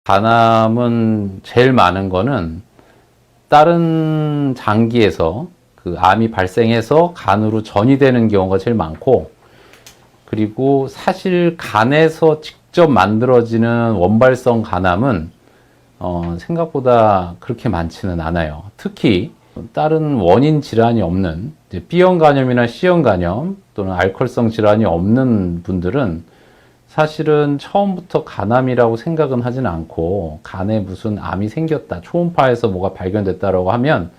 간암은 제일 많은 거는 다른 장기에서 그 암이 발생해서 간으로 전이되는 경우가 제일 많고, 그리고 사실 간에서 직접 만들어지는 원발성 간암은 생각보다 그렇게 많지는 않아요. 특히 다른 원인 질환이 없는 B형 간염이나 C형 간염 또는 알코올성 질환이 없는 분들은 사실은 처음부터 간암이라고 생각은 하진 않고, 간에 무슨 암이 생겼다, 초음파에서 뭐가 발견됐다라고 하면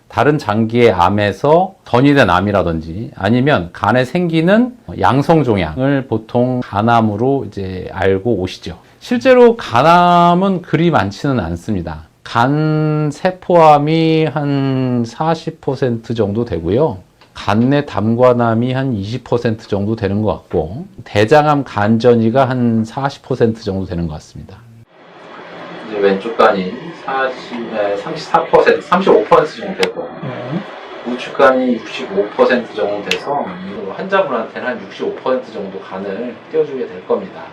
다른 장기의 암에서 전이된 암이라든지 아니면 간에 생기는 양성종양을 보통 간암으로 이제 알고 오시죠. 실제로 간암은 그리 많지는 않습니다. 간 세포암이 한 40% 정도 되고요. 간내 담관암이 한 20% 정도 되는 것 같고, 대장암 간전이가 한 40% 정도 되는 것 같습니다. 이제 왼쪽 간이 34%, 35% 정도 되고, 우측 간이 65% 정도 돼서 환자분한테는 한 65% 정도 간을 띄워주게 될 겁니다.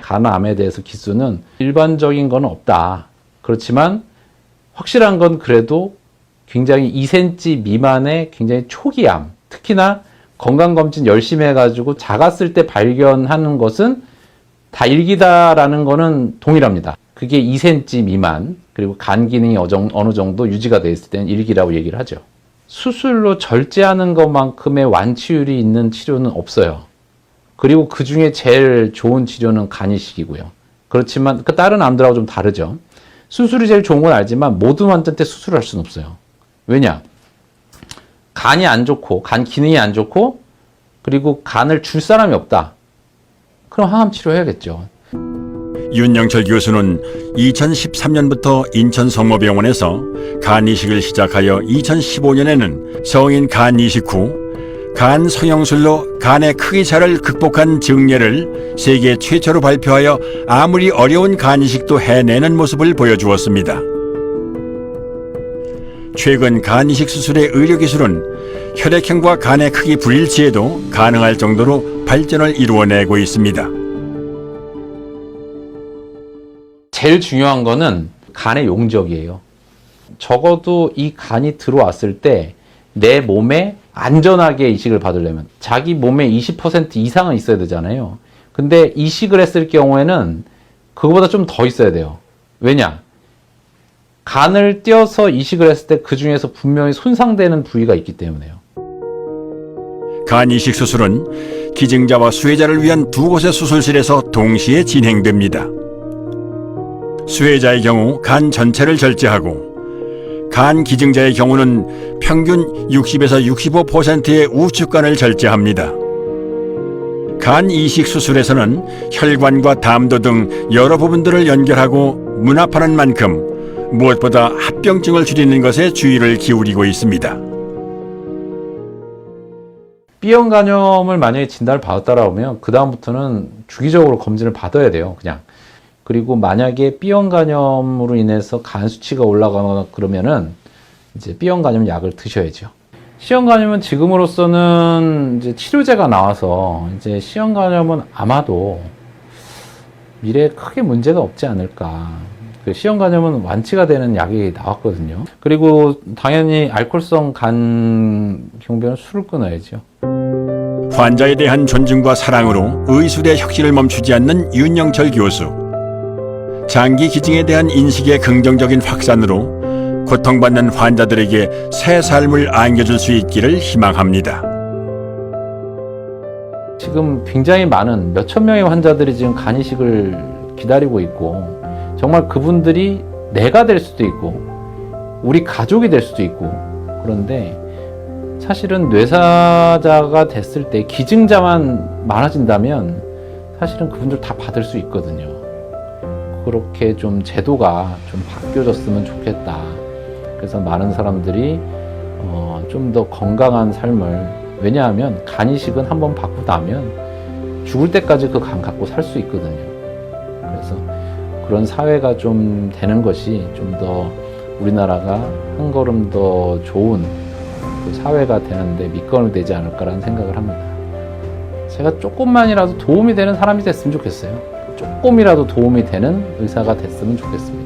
간암에 대해서 기수는 일반적인 건 없다. 그렇지만 확실한 건 그래도 굉장히 2cm 미만의 굉장히 초기암, 특히나 건강검진 열심히 해가지고 작았을 때 발견하는 것은 다 일기다라는 거는 동일합니다. 그게 2cm 미만, 그리고 간 기능이 어느 정도 유지가 되어 있을 때는 일기라고 얘기를 하죠. 수술로 절제하는 것만큼의 완치율이 있는 치료는 없어요. 그리고 그 중에 제일 좋은 치료는 간이식이고요. 그렇지만 그 다른 암들하고 좀 다르죠. 수술이 제일 좋은 건 알지만 모든 환자한테 수술을 할 수는 없어요. 왜냐? 간이 안 좋고, 간 기능이 안 좋고, 그리고 간을 줄 사람이 없다. 그럼 항암 치료해야겠죠. 윤영철 교수는 2013년부터 인천성모병원에서 간이식을 시작하여 2015년에는 성인 간이식 후 간 성형술로 간의 크기 차를 극복한 증례를 세계 최초로 발표하여 아무리 어려운 간이식도 해내는 모습을 보여주었습니다. 최근 간이식 수술의 의료기술은 혈액형과 간의 크기 불일치에도 가능할 정도로 발전을 이루어내고 있습니다. 제일 중요한 거는 간의 용적이에요. 적어도 이 간이 들어왔을 때 내 몸에 안전하게 이식을 받으려면 자기 몸에 20% 이상은 있어야 되잖아요. 근데 이식을 했을 경우에는 그거보다 좀 더 있어야 돼요. 왜냐? 간을 띄어서 이식을 했을 때 그 중에서 분명히 손상되는 부위가 있기 때문에요. 간이식 수술은 기증자와 수혜자를 위한 두 곳의 수술실에서 동시에 진행됩니다. 수혜자의 경우 간 전체를 절제하고, 간 기증자의 경우는 평균 60에서 65%의 우측간을 절제합니다. 간 이식 수술에서는 혈관과 담도 등 여러 부분들을 연결하고 문합하는 만큼 무엇보다 합병증을 줄이는 것에 주의를 기울이고 있습니다. B형 간염을 만약에 진단을 받았다라고 하면 그 다음부터는 주기적으로 검진을 받아야 돼요. 그냥. 그리고 만약에 B형 간염으로 인해서 간 수치가 올라가거나 그러면은 이제 B형 간염 약을 드셔야죠. C형 간염은 지금으로서는 이제 치료제가 나와서 이제 C형 간염은 아마도 미래에 크게 문제가 없지 않을까. 그 C형 간염은 완치가 되는 약이 나왔거든요. 그리고 당연히 알코올성 간 경변은 술을 끊어야죠. 환자에 대한 존중과 사랑으로 의술의 혁신을 멈추지 않는 윤영철 교수. 장기 기증에 대한 인식의 긍정적인 확산으로 고통받는 환자들에게 새 삶을 안겨줄 수 있기를 희망합니다. 지금 굉장히 많은 몇천 명의 환자들이 지금 간이식을 기다리고 있고, 정말 그분들이 내가 될 수도 있고 우리 가족이 될 수도 있고, 그런데 사실은 뇌사자가 됐을 때 기증자만 많아진다면 사실은 그분들 다 받을 수 있거든요. 그렇게 좀 제도가 좀 바뀌어졌으면 좋겠다. 그래서 많은 사람들이 좀 더 건강한 삶을, 왜냐하면 간이식은 한번 받고 나면 죽을 때까지 그 간 갖고 살 수 있거든요. 그래서 그런 사회가 좀 되는 것이 좀 더 우리나라가 한 걸음 더 좋은 그 사회가 되는데 밑거름이 되지 않을까라는 생각을 합니다. 제가 조금만이라도 도움이 되는 사람이 됐으면 좋겠어요. 조금이라도 도움이 되는 의사가 됐으면 좋겠습니다.